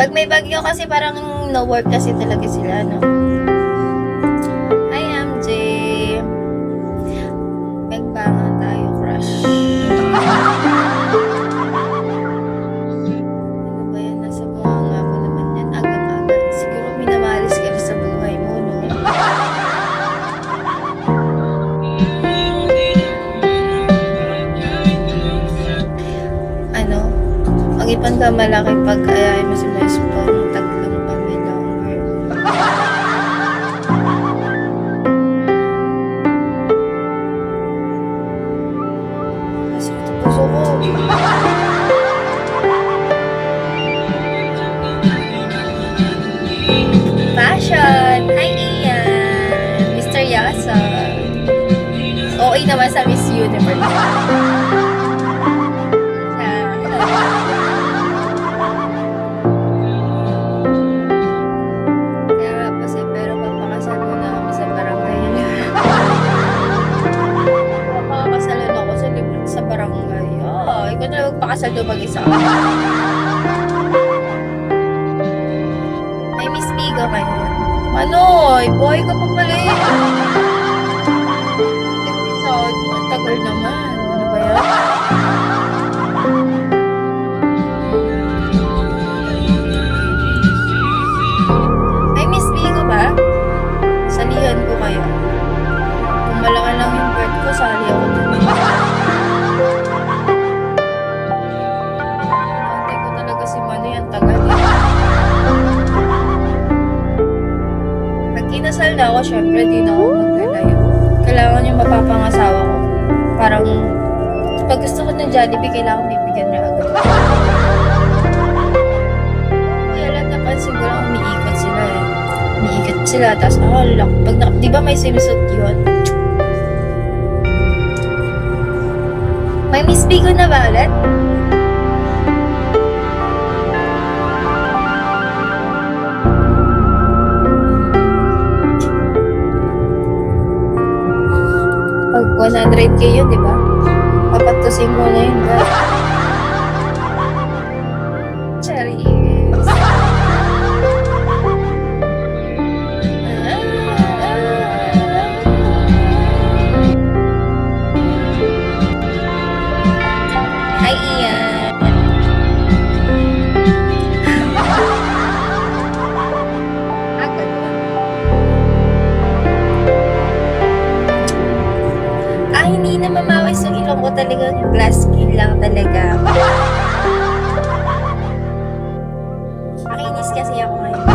Pag may bagyo kasi parang no work kasi talaga sila, no? Hi, MJ. Pagbangan tayo, crush. Ano ba yan? Nasa bunganga mo naman yan. Agad-agad. Siguro minamalis ka sa buhay mo, no? Ano? Ang ipang ka malaki pag ayayin mo si Mes pang tatlong pamilyang world. Kasi ito puso ko. Fashion! Hi, Ian! Mr. Yasa. Okay naman sa Miss Universe. Kaya kasi pero papakasal mo na kami sa barangay. Papakasal na ako sa barangay. Oh, ikaw na lang magpakasal doon mag-isa. May Miss Miga kayo. Manoy, boy ka pa pala eh. Episode mo, ang tagal naman. Ano ba yan? May Miss Miga ba? Salihan ko kayo. Kung malaki lang yung birth ko, sali ako dun. Kantay ko talaga si Manoy, ang tagal eh. Pag kinasal na ako, syempre di na ako maglalayo. Kailangan yung mapapangasawa ko. Parang, pag gusto ko ng Jollibee, kailangan bibigyan niya agad. Kaya lang napansin ko lang, umiikot sila eh. Umiikot sila, tapos di ba may swimsuit yun? May Miss Bigo na ba ulit? Pag 100k yun, di ba? Papatusin mo na yun, ba? Charis. Hi, Ian. Hindi na mamawis yung ilong ko talaga, yung glass skin lang talaga. Makinis kasi ako ngayon.